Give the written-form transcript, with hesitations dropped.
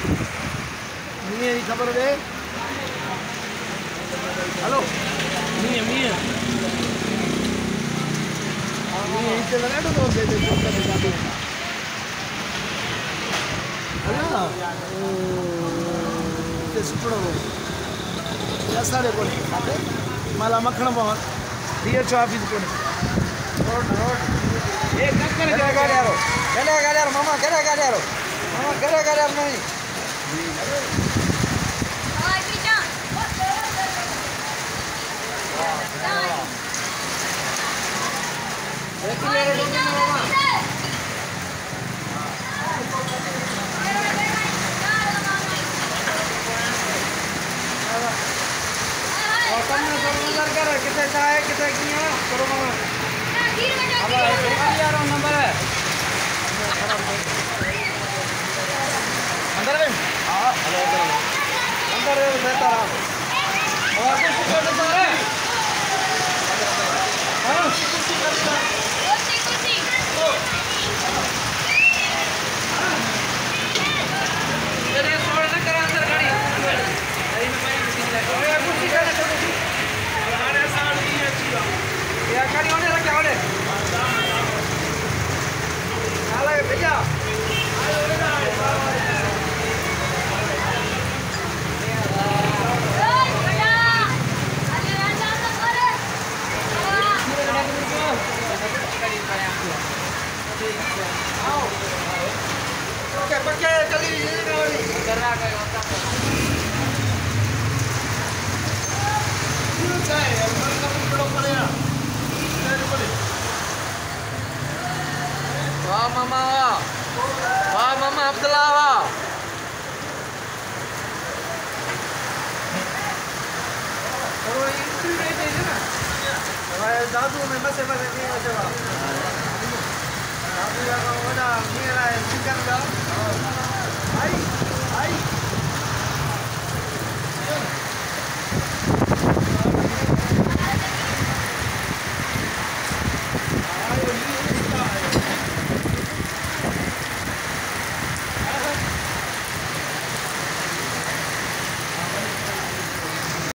मीअं जी ख़बर ॾे। हलो मीअं मीअं मीअं हिते त ॾाढो थो अचे चौक ते गाॾी हलो हिते सुठो असांजे कोन्हे माला मखण पवनि DHO ऑफिस कोन्हे रोड रोड एक नंबर गाड़ी यारो मामा केड़ा गाड़ी यारो मामा केड़ा गाड़ी यारो नहीं हाय पीछा एक ले लो मामा कितने चाहे कितने किया करो मामा यार नंबर है अंदर में हां हेलो अंदर रहता रहा और कुछ करने जा रहे हां कुर्सी मेरे छोड़ ना करा अंदर गाड़ी गाड़ी में पानी मशीन लगा कुर्सी करने छोड़ हमारे साथ ही अच्छी या गाड़ी होने लगा होने हाले भैया Perché tadi ini kali. Gerak kayak otak. Ini saya, mereka pun belum pernah. Dari mana? Wah mama Abdullah wah. Oh ini itu na. Saya dazu masih ini aja. Dazu yang mana? Ini lah yang tinggal dah. Hai.